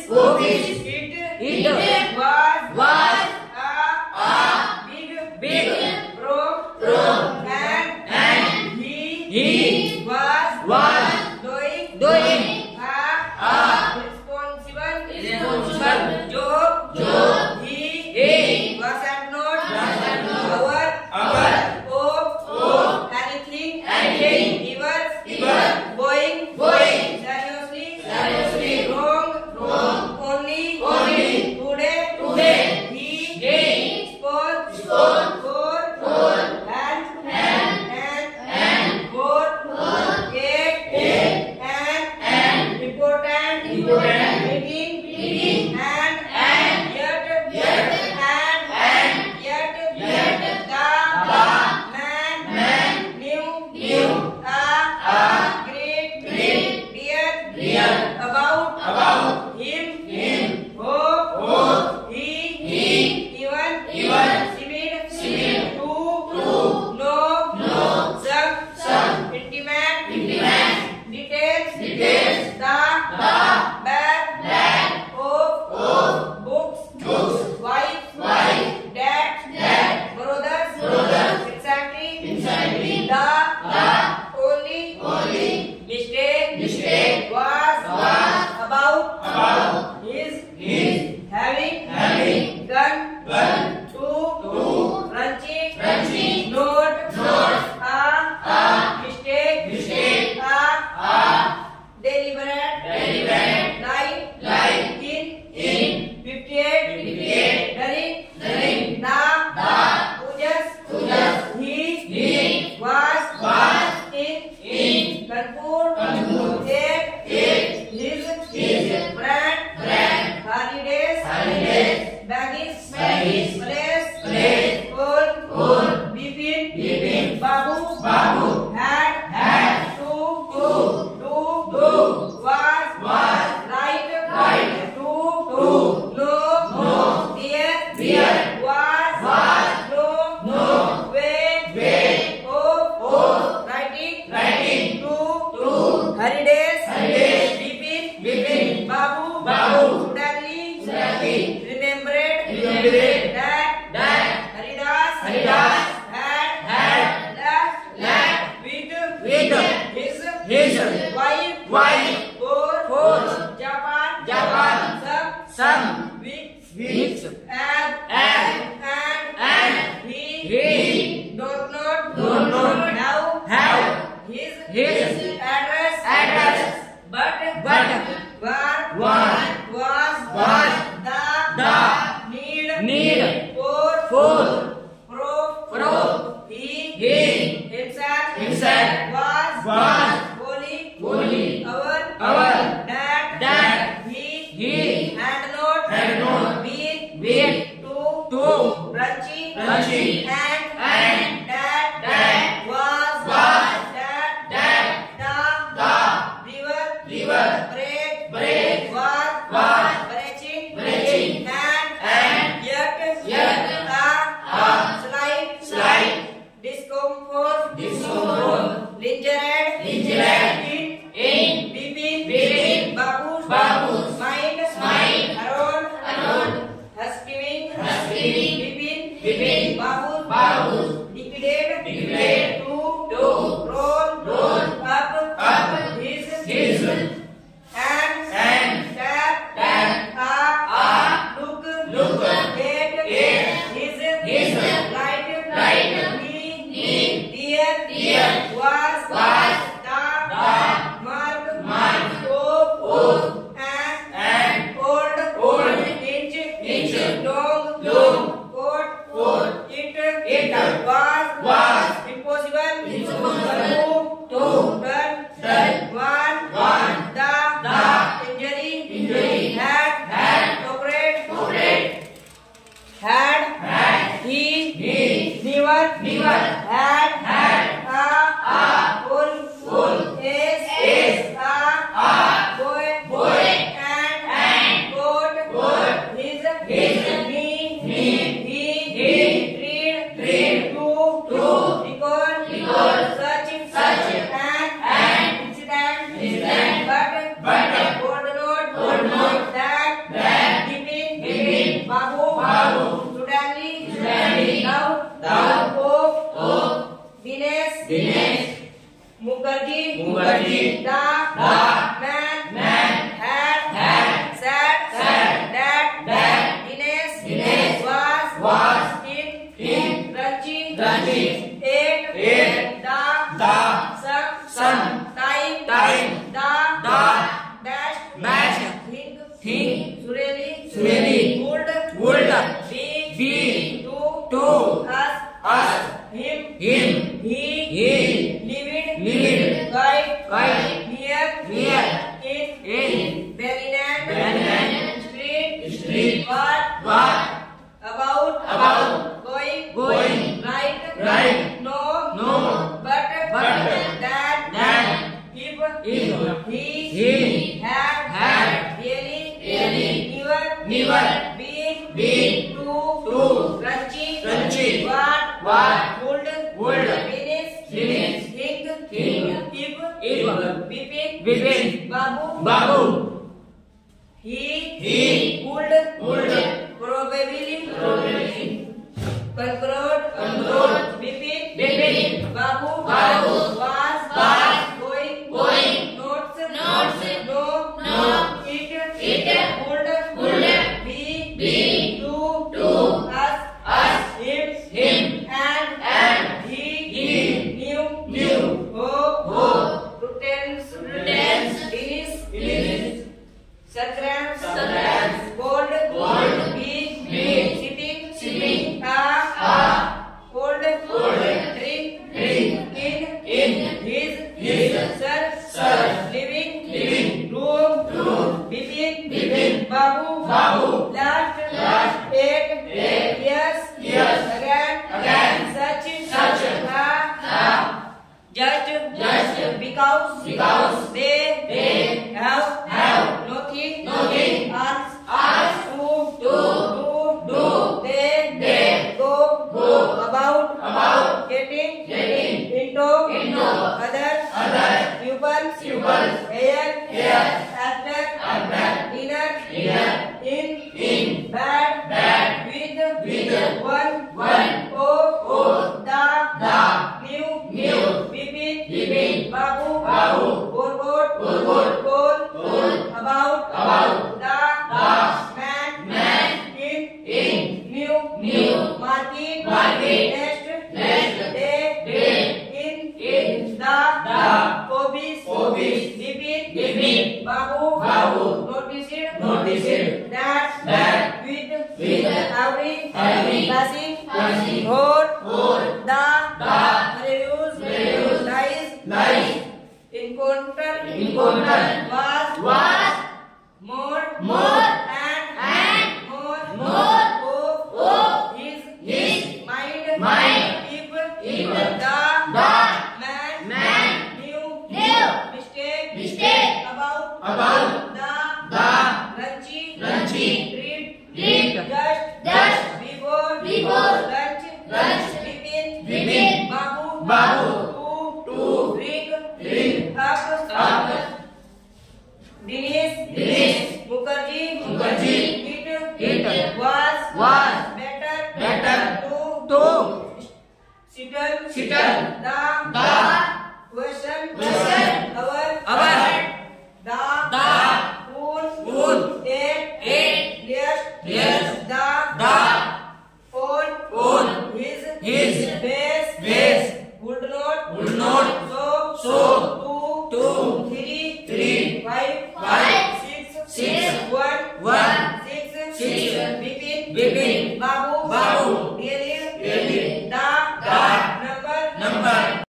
office. It was a big room and he was doing a responsible job. He was not aware of anything. He was going seriously wrong. Only today he spoke for and for an important meeting and yet the man knew a great deal about him. Oh, he even seemed to know some intimate details. The back of books, wife, dad, brothers, exactly. The only mistake was about his having gone to Ranchi. Note a mistake, a deliberate lie in 58 during the pujas. He was in Kanpur. His brand holidays baggage place all Bipin Babu had to do was right to know there was no way of writing to holidays. Bipin Babu suddenly remembered that Haridas had left with his wife for Japan some weeks and he don't have his address, but the need for proof. He himself was wholly aware that he had not been to Ranchi and that was that the river break was breaching and yet a slight discomfort lingered in Bipin Babu's mind around housekeeping. Bipin Babu declared to roll up his and tap look at his right knee. There was the mark of an old inch long coat. It was impossible to turn one. The injury had occurred. Had he never had a full is a boy and coat his knee. He tried to recall such an incident, but could not What? About. Going. Right. No. But. That. If. He. Had. Really. Never. Been. To. Crunchy. What? Would. Finish. Think. Keep. Bipin. Babu. He. Would. Probably. Conclude. Bipin. Babu. Was. Going. Notes. No. It. Would. Be. To. Us. Him. And. He. Knew. Who. Pretends. Dennis. Sagrams. Gold. Be. Sitting. Cold. Drink. In. His. Search. Living. Room. Bipin. Babu. Last. 8 years. Again. Such. Just. Because. They. Have. Nothing. Us. Do. They. Go. About. Getting. Into. Other. Pupils. Here. After. Dinner. In. Bad. With. One. O. Da. New. Bipin. Babu. Board. About. Da. Man. In. New. Market. Next. Day. In. Da. Hobbies. Bipin. Babu. Noticed. That. With. Every. Passing. Hold. Da. Reviews. Lies. Encounter. Was. More. And. More. His. Mind. If. The. Man. New. Mistake. About. The. Crunchy. Treat. Just. Before. Lunch. Bipin. Babu. To. Drink. Up. Dennis. Mukherjee. It. Was. Better. To. Settle. The. Question. Our. The. Moon. Eight. Years. The. Phone. His. Base. Would not. So. Two. Three. Five. Six. One. Six. Bipin. Babu.